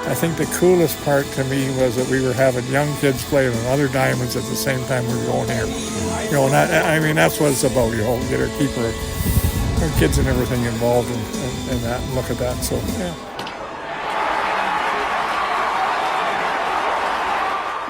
I think the coolest part to me was that we were having young kids playing on other diamonds at the same time we were going here. And that's what it's about. Get our keep our kids and everything involved in that and look at that. So, yeah.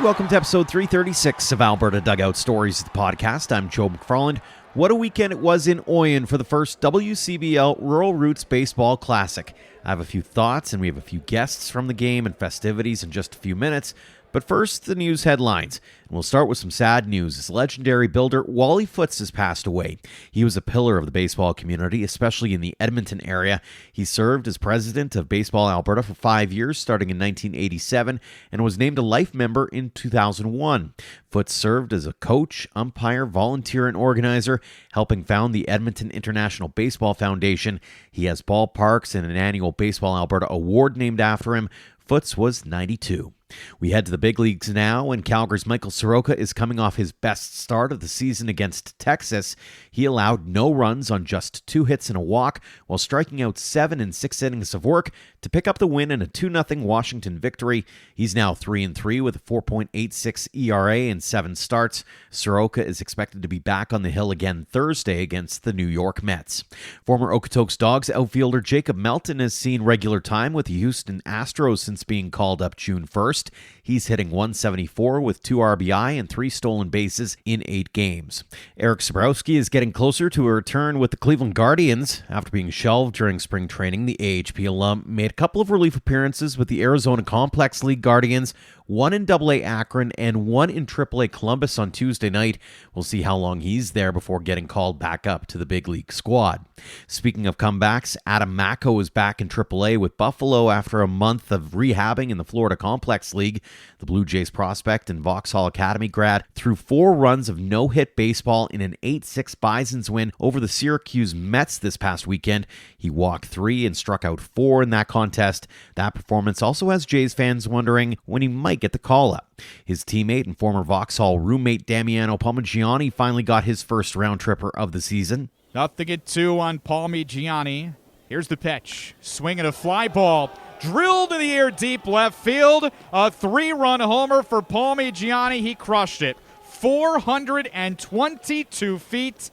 Welcome to episode 336 of Alberta Dugout Stories, the podcast. I'm Joe McFarland. What a weekend it was in Oyen for the first WCBL Rural Roots Baseball Classic. I have a few thoughts, and we have a few guests from the game and festivities in just a few minutes. But first, the news headlines. And we'll start with some sad news as legendary builder Wally Foots has passed away. He was a pillar of the baseball community, especially in the Edmonton area. He served as president of Baseball Alberta for 5 years, starting in 1987, and was named a life member in 2001. Foots served as a coach, umpire, volunteer, and organizer, helping found the Edmonton International Baseball Foundation. He has ballparks and an annual Baseball Alberta award named after him. Foots was 92. We head to the big leagues now, and Calgary's Michael Soroka is coming off his best start of the season against Texas. He allowed no runs on just 2 hits and a walk, while striking out 7 in 6 innings of work to pick up the win in a 2-0 Washington victory. He's now 3-3 with a 4.86 ERA in 7 starts. Soroka is expected to be back on the hill again Thursday against the New York Mets. Former Okotoks Dogs outfielder Jacob Melton has seen regular time with the Houston Astros since being called up June 1st. He's hitting .174 with 2 RBI and 3 stolen bases in 8 games. Eric Sabrowski is getting closer to a return with the Cleveland Guardians. After being shelved during spring training, the AHP alum made a couple of relief appearances with the Arizona Complex League Guardians, one in AA Akron and one in AAA Columbus on Tuesday night. We'll see how long he's there before getting called back up to the big league squad. Speaking of comebacks, Adam Macko is back in AAA with Buffalo after a month of rehabbing in the Florida Complex League. The Blue Jays prospect and Vauxhall Academy grad threw 4 runs of no-hit baseball in an 8-6 Bisons win over the Syracuse Mets this past weekend. He walked 3 and struck out 4 in that contest. That performance also has Jays fans wondering when he might get the call-up. His teammate and former Vauxhall roommate Damiano Palmigiani finally got his first round tripper of the season. 0-2 on Palmigiani. Here's the pitch. Swinging a fly ball. Drilled in the air deep left field. A 3-run homer for Palmigiani. He crushed it. 422 feet.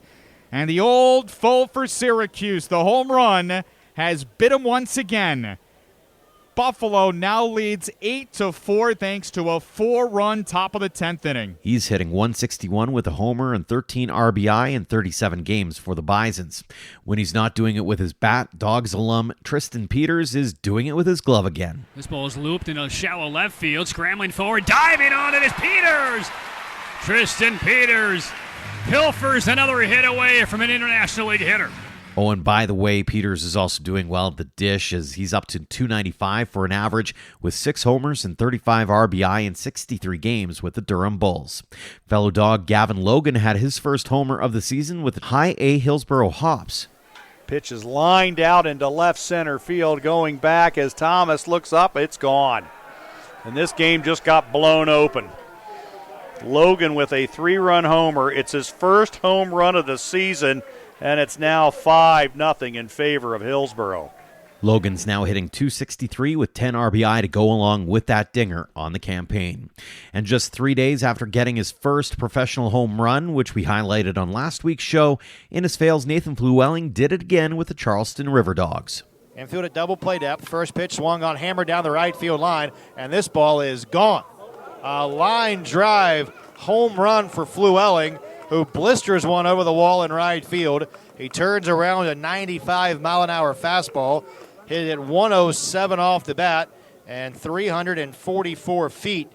And the old foe for Syracuse, the home run, has bit him once again. Buffalo now leads 8-4 thanks to a 4-run top of the 10th inning. He's hitting .161 with a homer and 13 RBI in 37 games for the Bisons. When he's not doing it with his bat, Dogs alum Tristan Peters is doing it with his glove again. This ball is looped in a shallow left field, scrambling forward, diving on it is Peters! Tristan Peters pilfers another hit away from an International League hitter. Oh, and by the way, Peters is also doing well at the dish as he's up to .295 for an average with 6 homers and 35 RBI in 63 games with the Durham Bulls. Fellow Dog Gavin Logan had his first homer of the season with high A Hillsboro hops. Pitch is lined out into left center field, going back as Thomas looks up, it's gone. And this game just got blown open. Logan with a 3-run homer. It's his first home run of the season, and it's now 5-0 in favor of Hillsboro. Logan's now hitting .263 with 10 RBI to go along with that dinger on the campaign. And just 3 days after getting his first professional home run, which we highlighted on last week's show, Innisfail's Nathan Flewelling did it again with the Charleston River Dogs. Infield at double play depth. First pitch swung on, hammered down the right field line, and this ball is gone. A line drive home run for Flewelling, who blisters one over the wall in right field. He turns around a 95-mile-an-hour fastball, hit it 107 off the bat, and 344 feet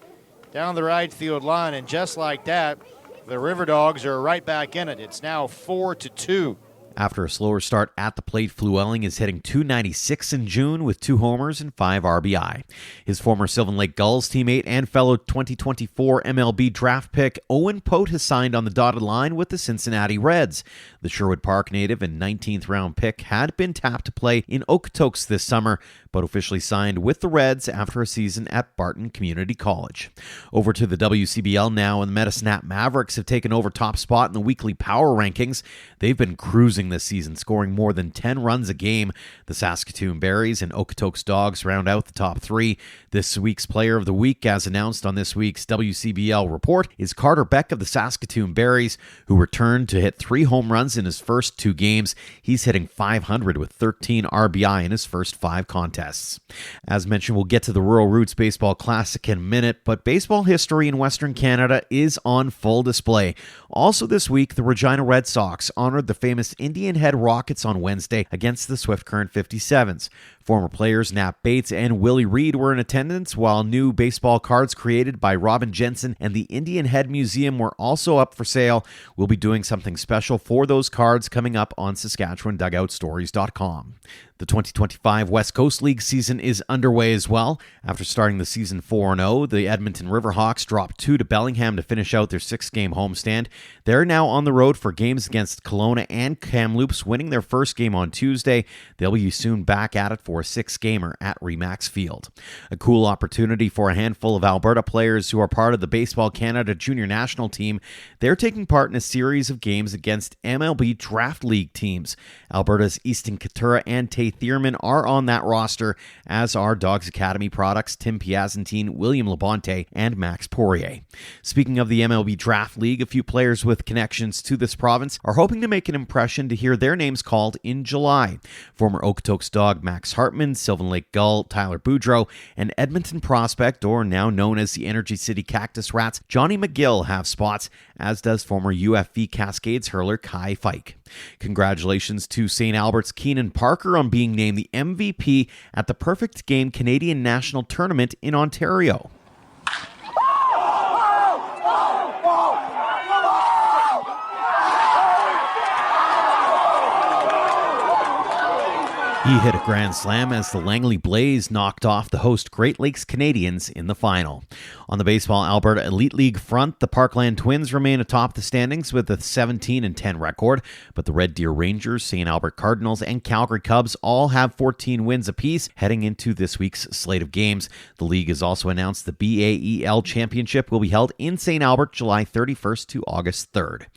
down the right field line. And just like that, the River Dogs are right back in it. It's now 4-2. After a slower start at the plate, Flewelling is hitting .296 in June with 2 homers and 5 RBI. His former Sylvan Lake Gulls teammate and fellow 2024 MLB draft pick Owen Pote has signed on the dotted line with the Cincinnati Reds. The Sherwood Park native and 19th round pick had been tapped to play in Okotoks this summer, but officially signed with the Reds after a season at Barton Community College. Over to the WCBL now, and the Medisnap Mavericks have taken over top spot in the weekly power rankings. They've been cruising leading this season, scoring more than 10 runs a game. The Saskatoon Berries and Okotoks Dogs round out the top three. This week's Player of the Week, as announced on this week's WCBL report, is Carter Beck of the Saskatoon Berries, who returned to hit 3 home runs in his first 2 games. He's hitting .500 with 13 RBI in his first 5 contests. As mentioned, we'll get to the Rural Roots Baseball Classic in a minute, but baseball history in Western Canada is on full display. Also this week, the Regina Red Sox honored the famous Indian Head Rockets on Wednesday against the Swift Current 57s. Former players Nat Bates and Willie Reed were in attendance, while new baseball cards created by Robin Jensen and the Indian Head Museum were also up for sale. We'll be doing something special for those cards coming up on SaskatchewanDugoutStories.com. The 2025 West Coast League season is underway as well. After starting the season 4-0, the Edmonton Riverhawks dropped 2 to Bellingham to finish out their 6-game homestand. They're now on the road for games against Kelowna and Kamloops, winning their first game on Tuesday. They'll be soon back at it for a 6-gamer at Remax Field. A cool opportunity for a handful of Alberta players who are part of the Baseball Canada Junior National Team. They're taking part in a series of games against MLB Draft League teams. Alberta's Easton Katura and Tay Thierman are on that roster, as are Dogs Academy products Tim Piazantine, William Labonte, and Max Poirier. Speaking of the MLB Draft League, a few players with connections to this province are hoping to make an impression to hear their names called in July. Former Okotoks dog Max Hartman, Sylvan Lake Gull Tyler Boudreau, and Edmonton prospect, or now known as the Energy City Cactus Rats, Johnny McGill have spots, as does former UFV Cascades hurler Kai Fike. Congratulations to St. Albert's Keenan Parker on being named the MVP at the Perfect Game Canadian National Tournament in Ontario. He hit a grand slam as the Langley Blaze knocked off the host Great Lakes Canadians in the final. On the Baseball Alberta Elite League front, the Parkland Twins remain atop the standings with a 17-10 record, but the Red Deer Rangers, St. Albert Cardinals, and Calgary Cubs all have 14 wins apiece heading into this week's slate of games. The league has also announced the BAEL Championship will be held in St. Albert July 31st to August 3rd.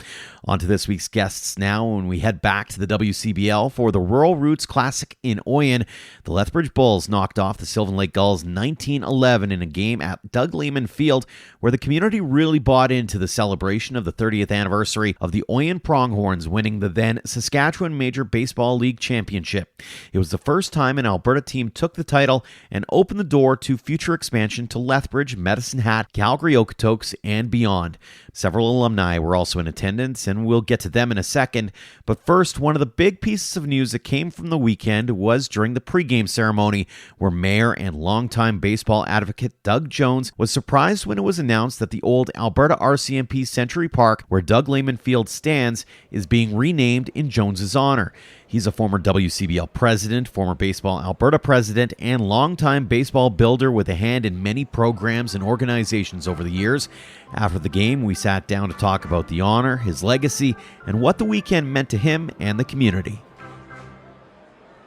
On to this week's guests now, when we head back to the WCBL for the Rural Roots Classic in Oyen. The Lethbridge Bulls knocked off the Sylvan Lake Gulls 19-11 in a game at Doug Lehman Field, where the community really bought into the celebration of the 30th anniversary of the Oyen Pronghorns winning the then Saskatchewan Major Baseball League Championship. It was the first time an Alberta team took the title and opened the door to future expansion to Lethbridge, Medicine Hat, Calgary Okotoks, and beyond. Several alumni were also in attendance, and we'll get to them in a second. But first, one of the big pieces of news that came from the weekend was during the pregame ceremony, where Mayor and longtime baseball advocate Doug Jones was surprised when it was announced that the old Alberta RCMP Century Park, where Doug Lehman Field stands, is being renamed in Jones's honor. He's a former WCBL president, former Baseball Alberta president, and longtime baseball builder with a hand in many programs and organizations over the years. After the game, we sat down to talk about the honor, his legacy, and what the weekend meant to him and the community.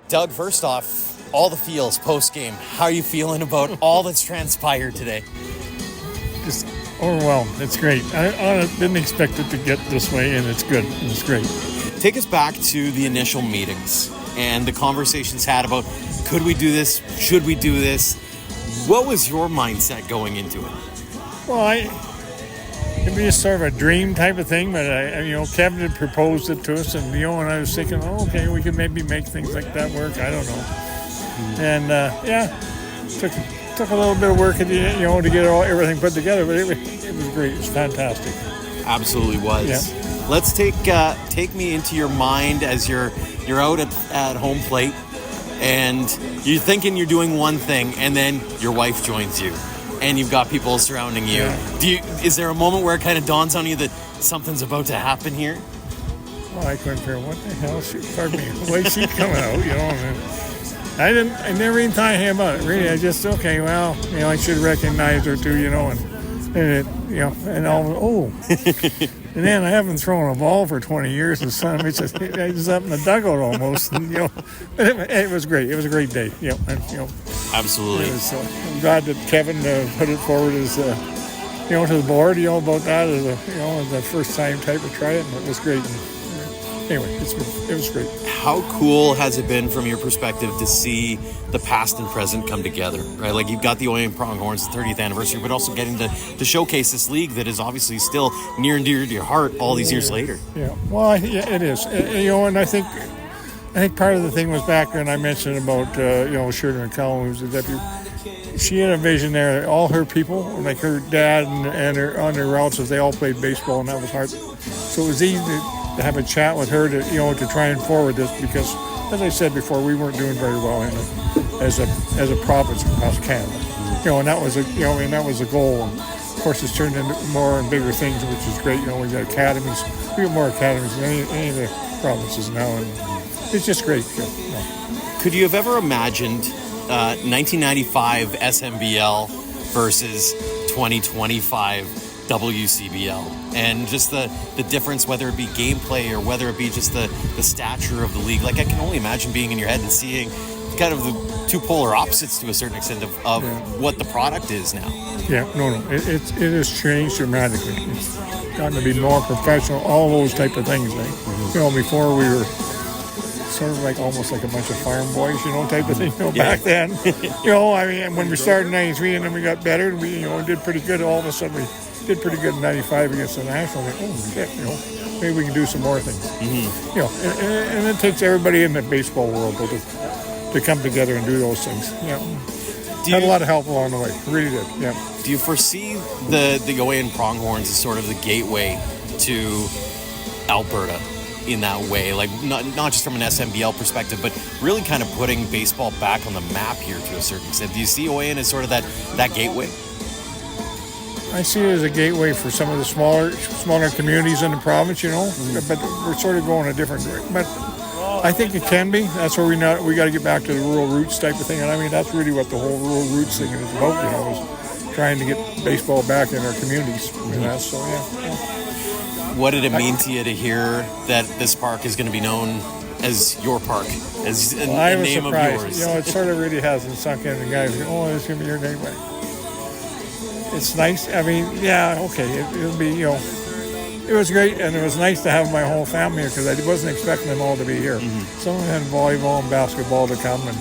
Doug, first off, all the feels post-game. How are you feeling about all that's transpired today? Just overwhelmed. It's great. I didn't expect it to get this way, and it's good. It's great. Take us back to the initial meetings and the conversations had about, could we do this? Should we do this? What was your mindset going into it? Well, it was sort of a dream type of thing, but Kevin had proposed it to us, and and I was thinking, okay, we could maybe make things like that work. I don't know. And took a little bit of work, to get everything put together, but it was great. It was fantastic. Absolutely was. Yeah. Let's take me into your mind as you're out at home plate, and you're thinking you're doing one thing, and then your wife joins you, and you've got people surrounding you. Yeah. Is there a moment where it kind of dawns on you that something's about to happen here? Well, I couldn't figure what the hell pardon me, the way she's coming out, I never even thought about it, really. I just, I should recognize her too, and all, and then I haven't thrown a ball for 20 years, and son, it's just up in the dugout almost, and, it was great. It was a great day, Absolutely. I'm glad that Kevin put it forward as, to the board, about that as the first time type of try it, and it was great. And, anyway, it was great. How cool has it been from your perspective to see the past and present come together, right? Like you've got the Oyen Pronghorns, the 30th anniversary, but also getting to showcase this league that is obviously still near and dear to your heart all these years later. Yeah, well, it is. And I think part of the thing was back when I mentioned about, Shirley McCallum, who's the deputy. She had a vision there. All her people, like her dad and her relatives, they all played baseball, and that was hard. So it was easy to have a chat with her to try and forward this, because, as I said before, we weren't doing very well as a province across Canada. And that was that was a goal. And of course, it's turned into more and bigger things, which is great. We got academies. We got more academies than any of the provinces now, and it's just great. Could you have ever imagined 1995 SMBL versus 2025 WCBL, and just the difference, whether it be gameplay or whether it be just the stature of the league? Like, I can only imagine being in your head and seeing kind of the two polar opposites to a certain extent of what the product is now. Yeah, no, it has changed dramatically. It's gotten to be more professional, all those type of things. Before we were sort of like almost like a bunch of farm boys, type of thing, back then. When we started in 93 and then we got better and we, did pretty good, all of a sudden we did pretty good in 95 against the National. Like, oh, shit, maybe we can do some more things. Mm-hmm. And it takes everybody in the baseball world to come together and do those things. Had a lot of help along the way. Really did, yeah. Do you foresee the Oyen Pronghorns as sort of the gateway to Alberta in that way? Like, not just from an SMBL perspective, but really kind of putting baseball back on the map here to a certain extent. Do you see Oyen as sort of that gateway? I see it as a gateway for some of the smaller communities in the province, but we're sort of going a different direction. But I think it can be. That's where we got to get back to the rural roots type of thing. And that's really what the whole rural roots thing is about, is trying to get baseball back in our communities. So, yeah. What did it mean to you to hear that this park is going to be known as your park, as a name of yours? It sort of really hasn't sunk in. The guys go, oh, this is going to be your name. It's nice. It'll be, it was great, and it was nice to have my whole family here, because I wasn't expecting them all to be here. Mm-hmm. Some of them had volleyball and basketball to come, and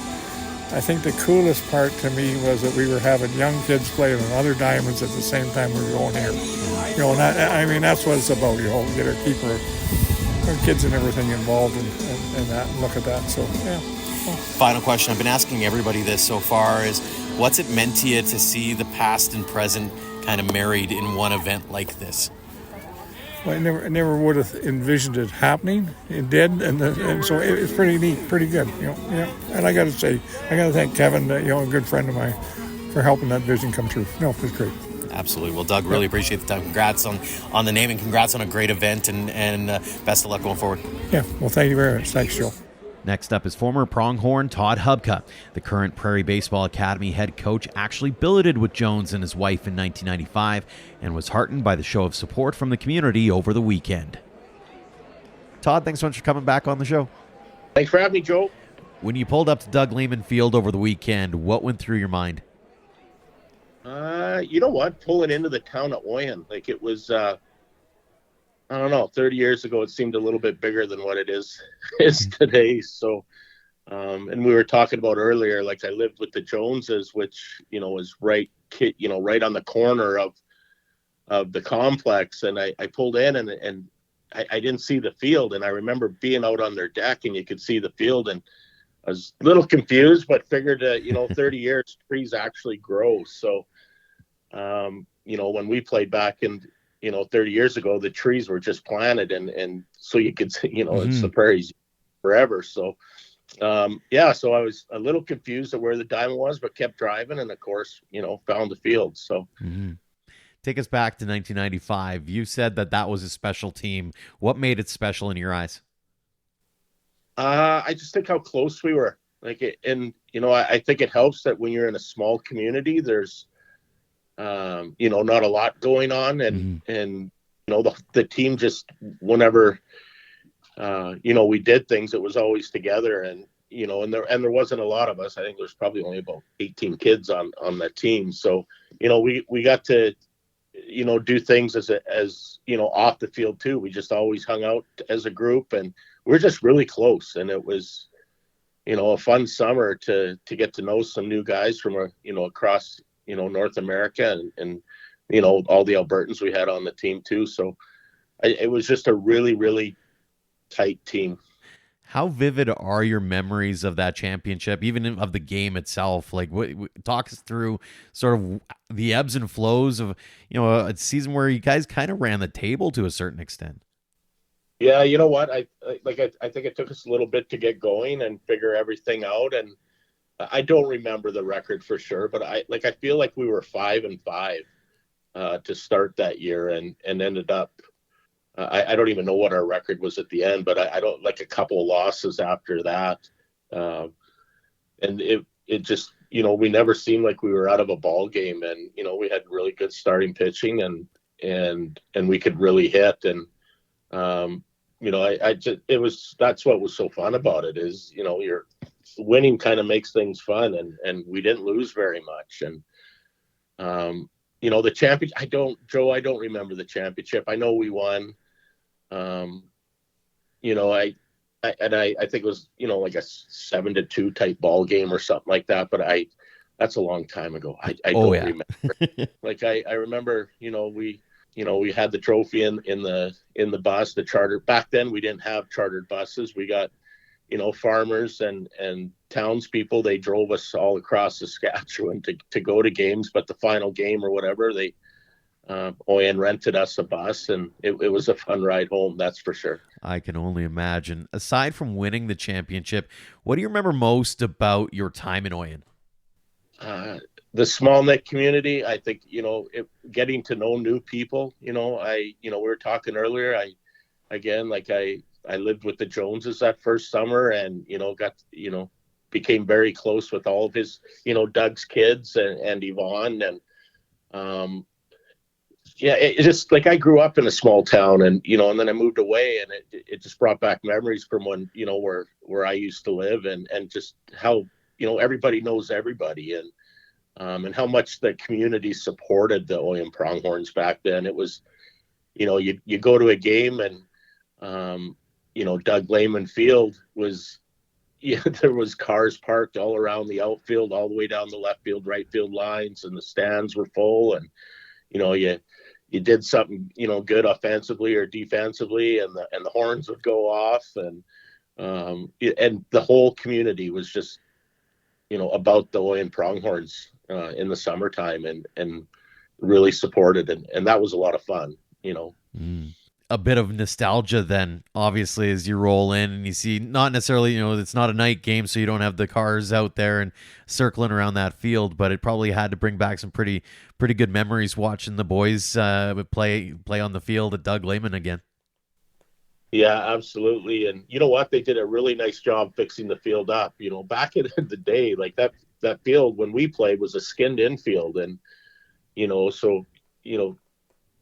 I think the coolest part to me was that we were having young kids playing on other diamonds at the same time we were going here. That's what it's about. Get our keep our kids and everything involved in that, and look at that. So, yeah. Final question. I've been asking everybody this so far is, what's it meant to you to see the past and present kind of married in one event like this? Well, I never would have envisioned it happening. It did, and so it's pretty neat, pretty good. And I got to say, I got to thank Kevin, a good friend of mine, for helping that vision come true. No, it was great. Absolutely. Well, Doug, really appreciate the time. Congrats on the name, and congrats on a great event, and best of luck going forward. Yeah. Well, thank you very much. Thanks, Joe. Next up is former Pronghorn Todd Hubka. The current Prairie Baseball Academy head coach actually billeted with Jones and his wife in 1995 and was heartened by the show of support from the community over the weekend. Todd, thanks so much for coming back on the show. Thanks for having me, Joe. When you pulled up to Doug Lehman Field over the weekend, what went through your mind? You know what? Pulling into the town of Oyen, like it was, I don't know, 30 years ago, it seemed a little bit bigger than what it is today. So, and we were talking about earlier, like I lived with the Joneses, which, was right on the corner of the complex. And I pulled in and I didn't see the field. And I remember being out on their deck and you could see the field, and I was a little confused, but figured, 30 years, trees actually grow. So, when we played back in, 30 years ago, the trees were just planted, and so you could see, it's the prairies forever. So, so I was a little confused at where the diamond was, but kept driving, and of course, found the field. So, Take us back to 1995. You said that was a special team. What made it special in your eyes? I just think how close we were. I think it helps that when you're in a small community, there's, not a lot going on, and the team just, whenever, we did things, it was always together, and there wasn't a lot of us. I think there's probably only about 18 kids on that team. So, we got to, do things as off the field too. We just always hung out as a group, and we're just really close. And it was, a fun summer to get to know some new guys from, across, North America and all the Albertans we had on the team too. So it was just a really, really tight team. How vivid are your memories of that championship, even of the game itself? Like, talk us through sort of the ebbs and flows of, a season where you guys kind of ran the table to a certain extent. Yeah, you know what? I think it took us a little bit to get going and figure everything out. And I don't remember the record for sure, but I feel like we were 5-5 to start that year, and ended up. I don't even know what our record was at the end, but I don't, like, a couple of losses after that, and it just, we never seemed like we were out of a ball game, and we had really good starting pitching, and we could really hit, and that's what was so fun about it is, you're winning kind of makes things fun, and we didn't lose very much. And the championship, I don't remember the championship. I know we won. I think it was, like a 7-2 type ball game or something like that, but that's a long time ago. I don't remember. Like, I remember, we had the trophy in the bus, the charter. Back then we didn't have chartered buses. We got, farmers and townspeople. They drove us all across Saskatchewan to go to games, but the final game or whatever, they ON rented us a bus, and it was a fun ride home, that's for sure. I can only imagine. Aside from winning the championship, what do you remember most about your time in Oyen? The small knit community. I think, getting to know new people. We were talking earlier. I lived with the Joneses that first summer, and became very close with all of his, Doug's kids and Yvonne, and it just, like, I grew up in a small town, and and then I moved away, and it just brought back memories from when where I used to live, and just how everybody knows everybody, and how much the community supported the Oyen Pronghorns back then. It was, you go to a game, and Doug Lehman Field was, there was cars parked all around the outfield, all the way down the left field, right field lines, and the stands were full, and you did something good offensively or defensively, and the horns would go off, and the whole community was just about the Oyen Pronghorns in the summertime, and really supported, and that was a lot of fun. A bit of nostalgia then, obviously, as you roll in and you see, not necessarily, it's not a night game, so you don't have the cars out there and circling around that field, but it probably had to bring back some pretty good memories watching the boys play on the field at Doug Lehman again. Yeah, absolutely. And you know what? They did a really nice job fixing the field up. Back in the day, like that field when we played was a skinned infield, and so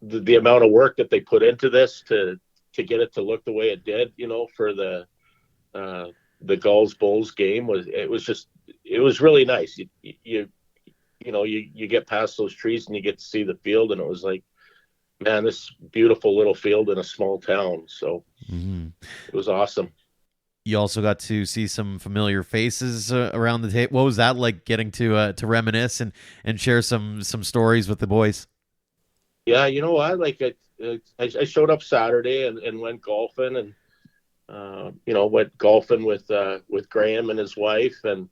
the amount of work that they put into this to get it to look the way it did, for the Gulls Bulls game it was really nice. You get past those trees and you get to see the field, and it was like, man, this beautiful little field in a small town. So It was awesome. You also got to see some familiar faces around the table. What was that like, getting to reminisce and share some stories with the boys? Yeah, you know what? Like, I showed up Saturday and went golfing, and went golfing with Graham and his wife, and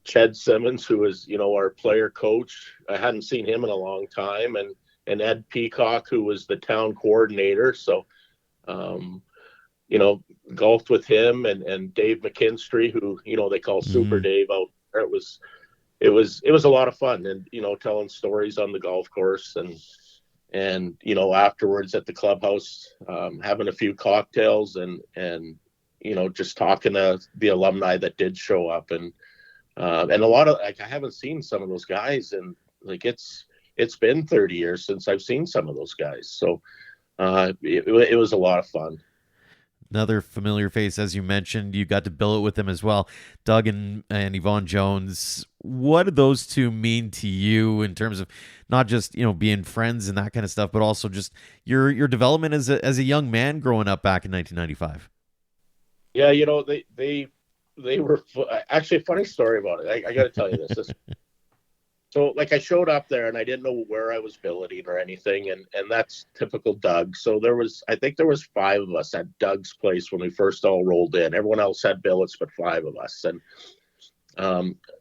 Ched Simmons, who was our player coach. I hadn't seen him in a long time, and Ed Peacock, who was the town coordinator. So, golfed with him, and Dave McKinstry, who they call Super Dave out there. It was a lot of fun, and telling stories on the golf course, and afterwards at the clubhouse, having a few cocktails, and just talking to the alumni that did show up, and a lot of, like, I haven't seen some of those guys, and like it's been 30 years since I've seen some of those guys, so it was a lot of fun. Another familiar face, as you mentioned. You got to bill it with them as well. Doug and Yvonne Jones. What do those two mean to you in terms of not just, being friends and that kind of stuff, but also just your development as a young man growing up back in 1995? Yeah, they were actually a funny story about it. I got to tell you this. So, I showed up there and I didn't know where I was billeting or anything, and that's typical Doug. So I think there was 5 of us at Doug's place when we first all rolled in. Everyone else had billets, but 5 of us. And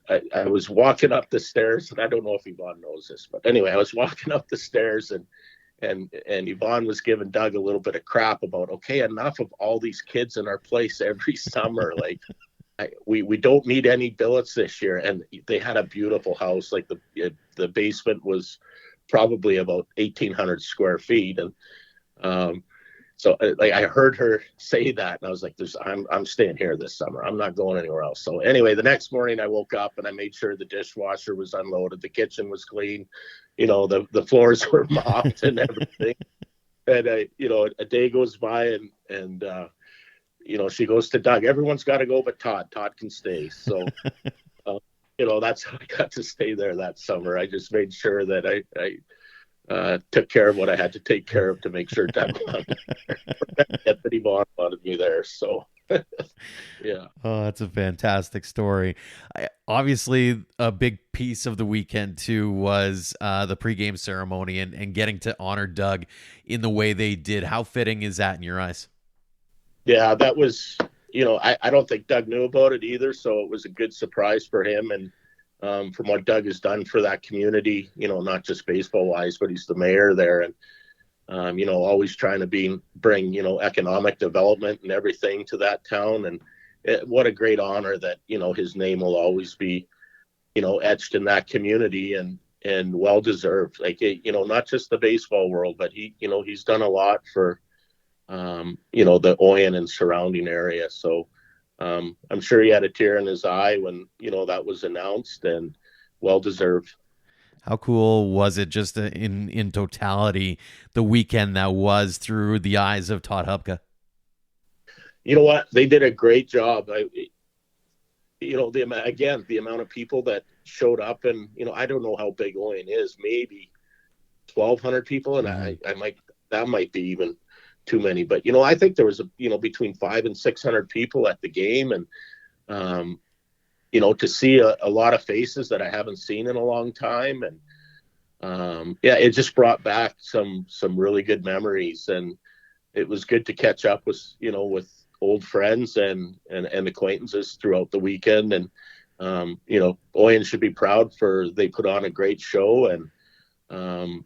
I was walking up the stairs, and I don't know if Yvonne knows this, but anyway, I was walking up the stairs, and Yvonne was giving Doug a little bit of crap about, okay, enough of all these kids in our place every summer, we don't need any billets this year. And they had a beautiful house. The basement was probably about 1,800 square feet. And so I heard her say that, and I was like, I'm staying here this summer. I'm not going anywhere else. So anyway, the next morning I woke up and I made sure the dishwasher was unloaded. The kitchen was clean. The floors were mopped and everything. And a day goes by and she goes to Doug, everyone's got to go but Todd. Todd can stay. So, that's how I got to stay there that summer. I just made sure that I took care of what I had to take care of to make sure Doug wanted me there. So, yeah. Oh, that's a fantastic story. Obviously, a big piece of the weekend, too, was the pregame ceremony and getting to honor Doug in the way they did. How fitting is that in your eyes? Yeah, that was, I don't think Doug knew about it either. So it was a good surprise for him. And from what Doug has done for that community, not just baseball wise, but he's the mayor there. And, always trying to bring, economic development and everything to that town. And what a great honor that, his name will always be, etched in that community and well-deserved. Not just the baseball world, but he's done a lot for, the Oyen and surrounding area. So I'm sure he had a tear in his eye when, that was announced, and well-deserved. How cool was it just in totality, the weekend that was through the eyes of Todd Hubka? You know what? They did a great job. The amount of people that showed up, and, I don't know how big Oyen is, maybe 1,200 people. And that might be even too many, but I think there was between 500 and 600 people at the game, and to see a lot of faces that I haven't seen in a long time, and it just brought back some really good memories, and it was good to catch up with with old friends and acquaintances throughout the weekend. And Oyen should be proud they put on a great show, and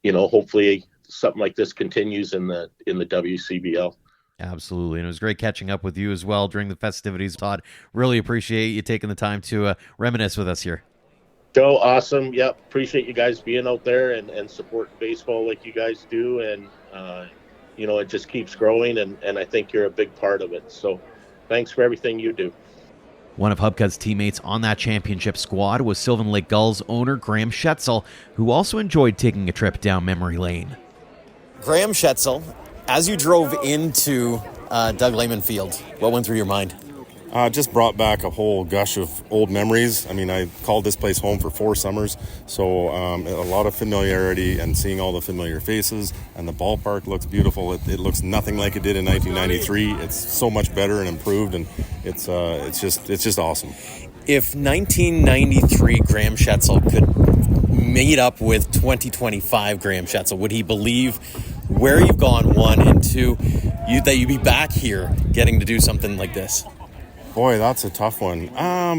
hopefully something like this continues in the WCBL. Absolutely. And it was great catching up with you as well during the festivities, Todd. Really appreciate you taking the time to reminisce with us here. Joe, awesome. Yep. Appreciate you guys being out there and supporting baseball like you guys do. And, it just keeps growing, and I think you're a big part of it. So thanks for everything you do. One of Hubka's teammates on that championship squad was Sylvan Lake Gulls owner Graham Schetzle, who also enjoyed taking a trip down memory lane. Graham Schetzle, as you drove into Doug Lehman Field, what went through your mind? Just brought back a whole gush of old memories. I mean, I called this place home for 4 summers, so a lot of familiarity and seeing all the familiar faces, and the ballpark looks beautiful. It looks nothing like it did in 1993. It's so much better and improved, and it's just awesome. If 1993 Graham Schetzle could meet up with 2025 Graham Schetzle, would he believe where you've gone, 1, and 2, that you'd be back here getting to do something like this? Boy, that's a tough one.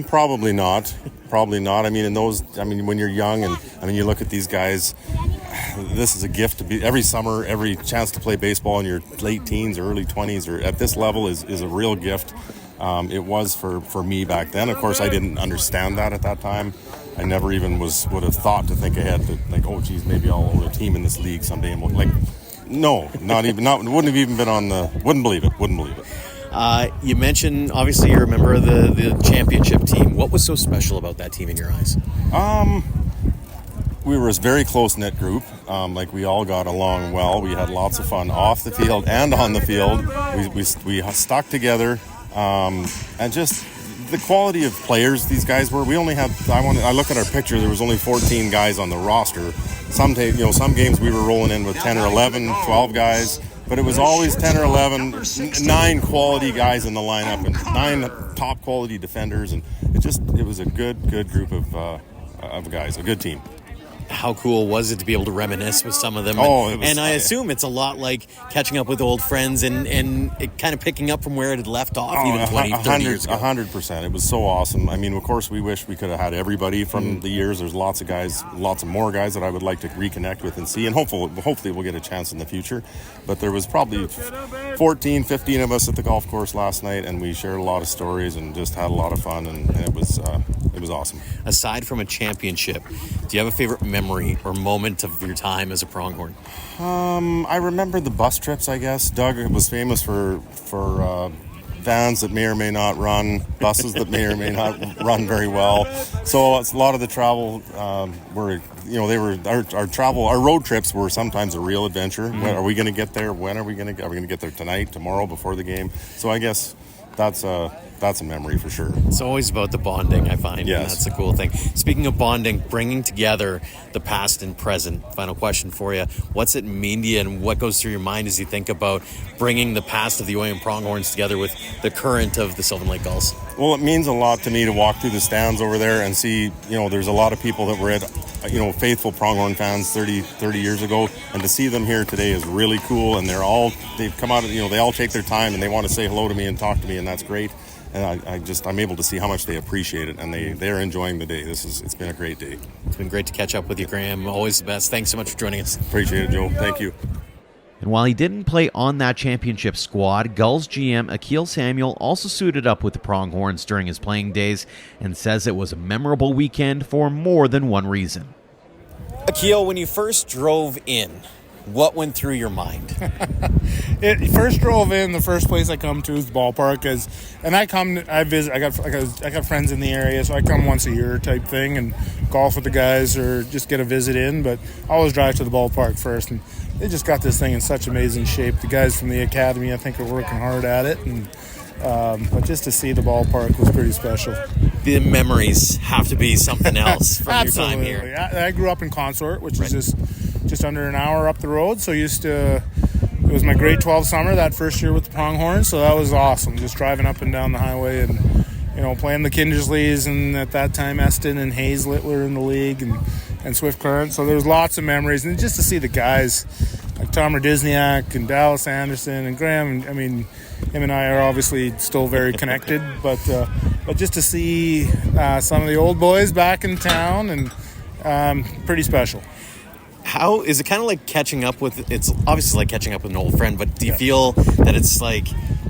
Probably not. I mean, when you're young, and you look at these guys, this is a gift to be every summer, every chance to play baseball in your late teens or early 20s or at this level is a real gift. It was for me back then. Of course, I didn't understand that at that time. I never even would have thought to think ahead that, oh, geez, maybe I'll own a team in this league someday. And wouldn't have even been on wouldn't believe it. You mentioned, obviously, you're a member of the championship team. What was so special about that team in your eyes? we were a very close-knit group. We all got along well. We had lots of fun off the field and on the field. We stuck together, and just the quality of players these guys were. We only had, I look at our picture, there was only 14 guys on the roster. Some games we were rolling in with 10 or 11, 12 guys, but it was always 10 or 11, 9 quality guys in the lineup and 9 top quality defenders, and it was a good group of guys, a good team. How cool was it to be able to reminisce with some of them? And I assume it's a lot like catching up with old friends and it kind of picking up from where it had left off even 20, 30 years ago. 100%. It was so awesome. I mean, of course, we wish we could have had everybody from the years. There's lots of more guys that I would like to reconnect with and see, and hopefully we'll get a chance in the future. But there was probably 14, 15 of us at the golf course last night, and we shared a lot of stories and just had a lot of fun, and it was awesome. Aside from a championship, do you have a favorite memory or moment of your time as a pronghorn? I remember the bus trips, I guess. Doug was famous for vans that may or may not run, buses that may or may not run very well. So it's a lot of the travel our road trips were sometimes a real adventure. Mm-hmm. When are we going to get there? When are we going to get there tonight, tomorrow, before the game? So I guess that's a memory for sure. It's always about the bonding, I find. Yes. And that's the cool thing. Speaking of bonding, bringing together the past and present, final question for you. What's it mean to you, and what goes through your mind as you think about bringing the past of the Oyen Pronghorns together with the current of the Sylvan Lake Gulls? Well, it means a lot to me to walk through the stands over there and see, there's a lot of people that were at, faithful Pronghorn fans 30 years ago, and to see them here today is really cool, and they've come out, they all take their time and they want to say hello to me and talk to me, and that's great. And I'm able to see how much they appreciate it, and they're enjoying the day. It's been a great day. It's been great to catch up with you, Graham. Always the best. Thanks so much for joining us. Appreciate it, Joe. Thank you. And while he didn't play on that championship squad, Gulls GM Aqil Samuel also suited up with the Pronghorns during his playing days and says it was a memorable weekend for more than one reason. Aqil, when you first drove in, what went through your mind? It first drove in. The first place I come to is the ballpark, I visit. I got friends in the area, so I come once a year type thing and golf with the guys or just get a visit in. But I always drive to the ballpark first, and they just got this thing in such amazing shape. The guys from the academy, I think, are working hard at it, and but just to see the ballpark was pretty special. The memories have to be something else from your time here. I grew up in Consort, which is just under an hour up the road, so it was my grade 12 summer that first year with the Pronghorns, so that was awesome, just driving up and down the highway and playing the Kindersleys, and at that time Eston and Hazlitt were in the league, and Swift Current, so there was lots of memories, and just to see the guys like Tom Radisniak and Dallas Anderson and Graham, I mean, him and I are obviously still very connected, but just to see some of the old boys back in town, and pretty special. How is it kind of like catching up with? It's obviously like catching up with an old friend, but do you feel that it's like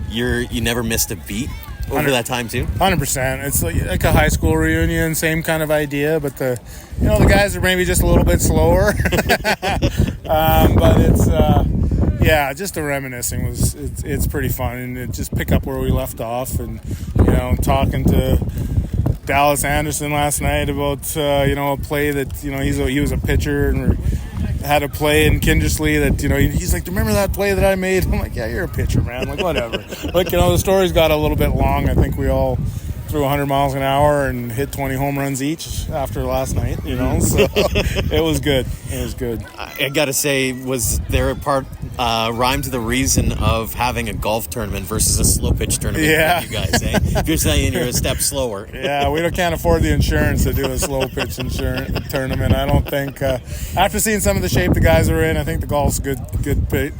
you never missed a beat over that time too? 100%. It's like a high school reunion, same kind of idea, but the guys are maybe just a little bit slower. But it's just the reminiscing it's pretty fun, and it just pick up where we left off, and talking to Dallas Anderson last night about a play that he was a pitcher and had a play in Kindersley that he's like, remember that play that I made? I'm like, yeah, you're a pitcher, man, like whatever. But the story's got a little bit long. I think we all threw 100 miles an hour and hit 20 home runs each after last night, so it was good. I gotta say, was there a part rhyme to the reason of having a golf tournament versus a slow pitch tournament for you guys, eh? If you're saying you're a step slower. Yeah, we can't afford the insurance to do a slow pitch tournament. I don't think, after seeing some of the shape the guys are in, I think the golf's a good pick.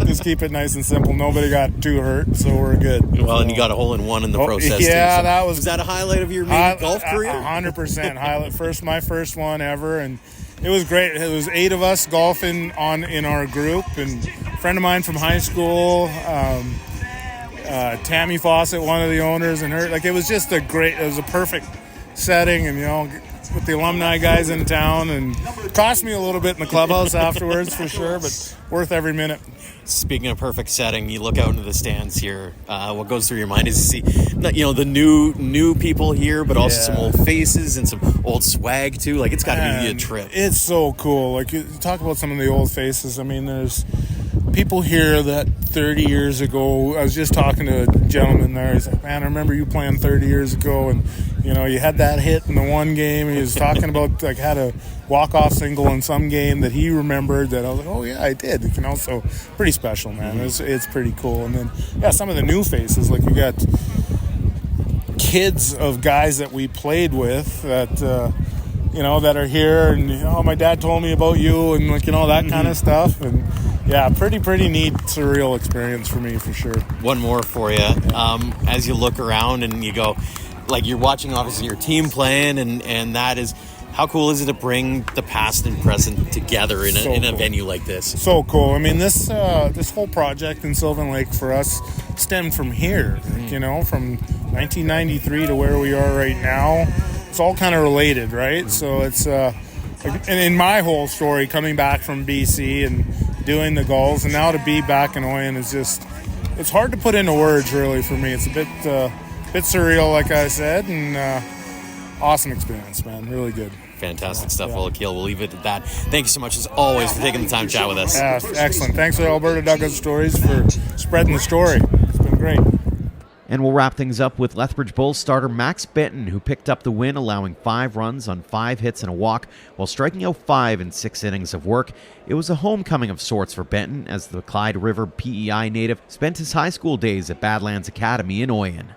Just keep it nice and simple. Nobody got too hurt, so we're good. Well, and you got a hole-in-one in the process. Yeah, too, so that was that a highlight of your golf career? 100% highlight. My first one ever, and it was great. It was 8 of us golfing in our group, and a friend of mine from high school, Tammy Fawcett, one of the owners, and her. It was just it was a perfect setting, and with the alumni guys in town, and cost me a little bit in the clubhouse afterwards for sure, but worth every minute. Speaking of perfect setting, you look out into the stands here. What goes through your mind is you see, the new people here, but also some old faces and some old swag too. Like, it's got to be a trip. It's so cool. Like, you talk about some of the old faces. I mean, there's people here that 30 years ago, I was just talking to a gentleman there. He's like, man, I remember you playing 30 years ago, and you had that hit in the one game. He was talking about like had a walk-off single in some game that he remembered that I was like, oh yeah, I did. So pretty special, man. It's pretty cool. And then some of the new faces, like you got kids of guys that we played with that that are here, and my dad told me about you, and that kind of stuff. And pretty neat, surreal experience for me for sure. One more for you. As you look around and you go, like, you're watching obviously your team playing, and that is, how cool is it to bring the past and present together in a venue like this? So cool. I mean, this whole project in Sylvan Lake for us stemmed from here, from 1993 to where we are right now. It's all kind of related, right? So it's, and in my whole story, coming back from BC and doing the goals, and now to be back in Oyen is just, it's hard to put into words really for me. It's a bit surreal, like I said, and awesome experience, man. Really good. Fantastic stuff. Well, Aqil, we'll leave it at that. Thank you so much, as always, for taking the time to chat with us. Yeah, excellent. Thanks to Alberta Dugout Stories for spreading the story. It's been great. And we'll wrap things up with Lethbridge Bulls starter Max Benton, who picked up the win, allowing 5 runs on 5 hits and a walk, while striking out 5 in 6 innings of work. It was a homecoming of sorts for Benton, as the Clyde River PEI native spent his high school days at Badlands Academy in Oyen.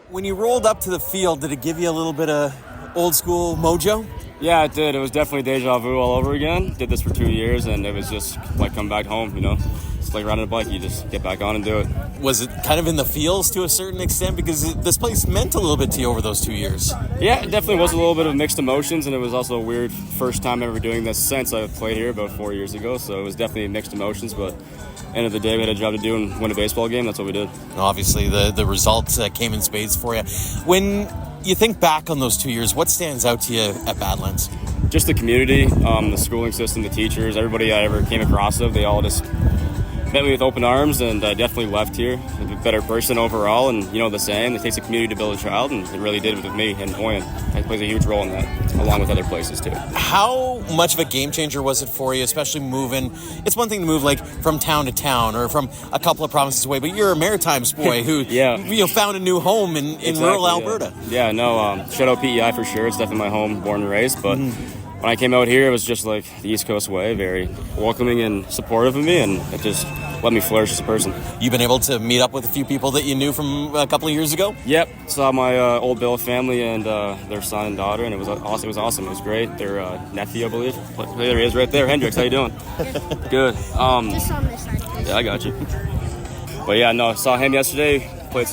When you rolled up to the field, did it give you a little bit of old school mojo? Yeah, it did. It was definitely deja vu all over again. Did this for 2 years, and it was just like coming back home, It's like riding a bike. You just get back on and do it. Was it kind of in the feels to a certain extent? Because this place meant a little bit to you over those 2 years. Yeah, it definitely was a little bit of mixed emotions, and it was also a weird first time ever doing this since I played here about 4 years ago. So it was definitely mixed emotions, but end of the day, we had a job to do and win a baseball game. That's what we did. Obviously, the results came in spades for you. When you think back on those 2 years, what stands out to you at Badlands? Just the community, the schooling system, the teachers, everybody I ever came across they all just met me with open arms, and I definitely left here a better person overall. And the saying, it takes a community to build a child, and it really did with me. And Oyen plays a huge role in that, along with other places too. How much of a game changer was it for you, especially moving? It's one thing to move like from town to town or from a couple of provinces away, but you're a Maritimes boy who found a new home in rural Alberta. Yeah, shout out PEI for sure. It's definitely my home, born and raised, but. When I came out here, it was just like the East Coast way, very welcoming and supportive of me, and it just let me flourish as a person. You've been able to meet up with a few people that you knew from a couple of years ago? Yep. Saw my old Bill family and their son and daughter, and it was awesome. It was great. Their nephew, I believe. There he is right there. Hendrix, how you doing? Good. Just on this side. Yeah, I got you. But I saw him yesterday. Played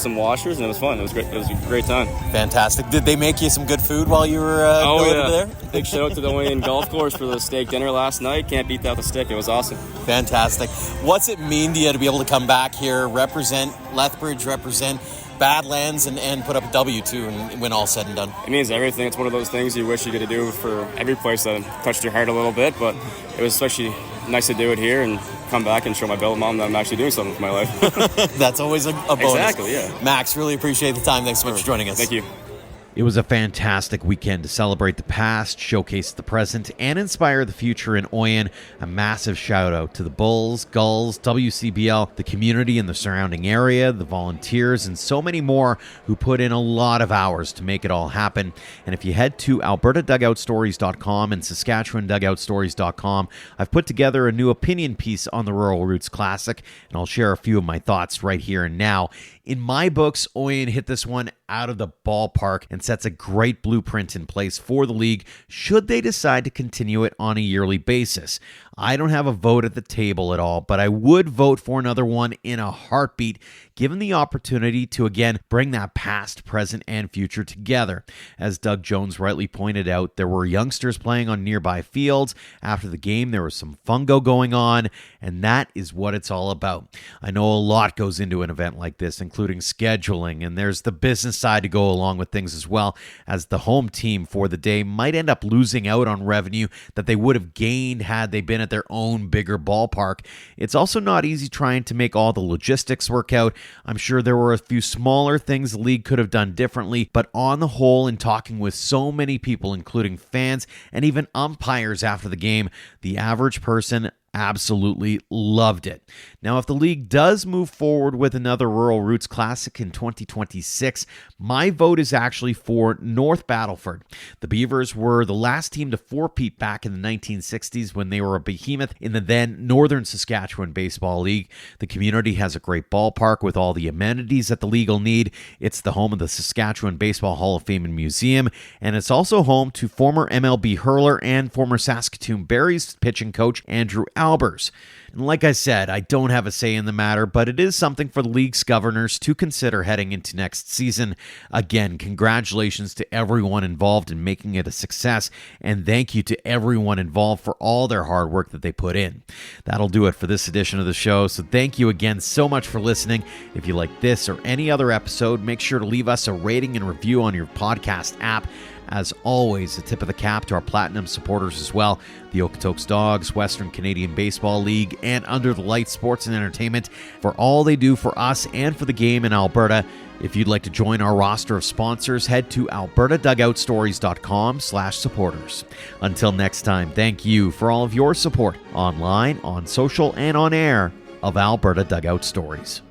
some washers, and it was fun. It was great. It was a great time. Fantastic. Did they make you some good food while you were over there? Big shout out to the Oyen Golf Course for the steak dinner last night. Can't beat that with a stick. It was awesome. Fantastic. What's it mean to you to be able to come back here, represent Lethbridge, represent Badlands, and put up a W too, and when all said and done? It means everything. It's one of those things you wish you could do for every place that touched your heart a little bit, but it was especially nice to do it here and come back and show my Bill mom that I'm actually doing something with my life. That's always a bonus. Exactly, yeah. Max, really appreciate the time. Thanks so much for joining us. Thank you. It was a fantastic weekend to celebrate the past, showcase the present, and inspire the future in Oyen. A massive shout out to the Bulls, Gulls, WCBL, the community in the surrounding area, the volunteers, and so many more who put in a lot of hours to make it all happen. And if you head to albertadugoutstories.com and saskatchewandugoutstories.com, I've put together a new opinion piece on the Rural Roots Classic, and I'll share a few of my thoughts right here and now. In my books, Oyen hit this one out of the ballpark and sets a great blueprint in place for the league should they decide to continue it on a yearly basis. I don't have a vote at the table at all, but I would vote for another one in a heartbeat, given the opportunity to again bring that past, present, and future together. As Doug Jones rightly pointed out, there were youngsters playing on nearby fields. After the game, there was some fungo going on, and that is what it's all about. I know a lot goes into an event like this, including scheduling, and there's the business side to go along with things as well, as the home team for the day might end up losing out on revenue that they would have gained had they been at their own bigger ballpark. It's also not easy trying to make all the logistics work out. I'm sure there were a few smaller things the league could have done differently, but on the whole, in talking with so many people, including fans and even umpires after the game, the average person absolutely loved it. Now, if the league does move forward with another Rural Roots Classic in 2026, my vote is actually for North Battleford. The Beavers were the last team to four-peat back in the 1960s when they were a behemoth in the then Northern Saskatchewan Baseball League. The community has a great ballpark with all the amenities that the league will need. It's the home of the Saskatchewan Baseball Hall of Fame and Museum, and it's also home to former MLB hurler and former Saskatoon Berries pitching coach Andrew Albers. And like I said, I don't have a say in the matter, but it is something for the league's governors to consider heading into next season. Again, congratulations to everyone involved in making it a success, and thank you to everyone involved for all their hard work that they put in. That'll do it for this edition of the show, so thank you again so much for listening. If you like this or any other episode, make sure to leave us a rating and review on your podcast app. As always, a tip of the cap to our Platinum supporters as well, the Okotoks Dogs, Western Canadian Baseball League, and Under the Lights Sports and Entertainment for all they do for us and for the game in Alberta. If you'd like to join our roster of sponsors, head to albertadugoutstories.com/supporters. Until next time, thank you for all of your support online, on social, and on air of Alberta Dugout Stories.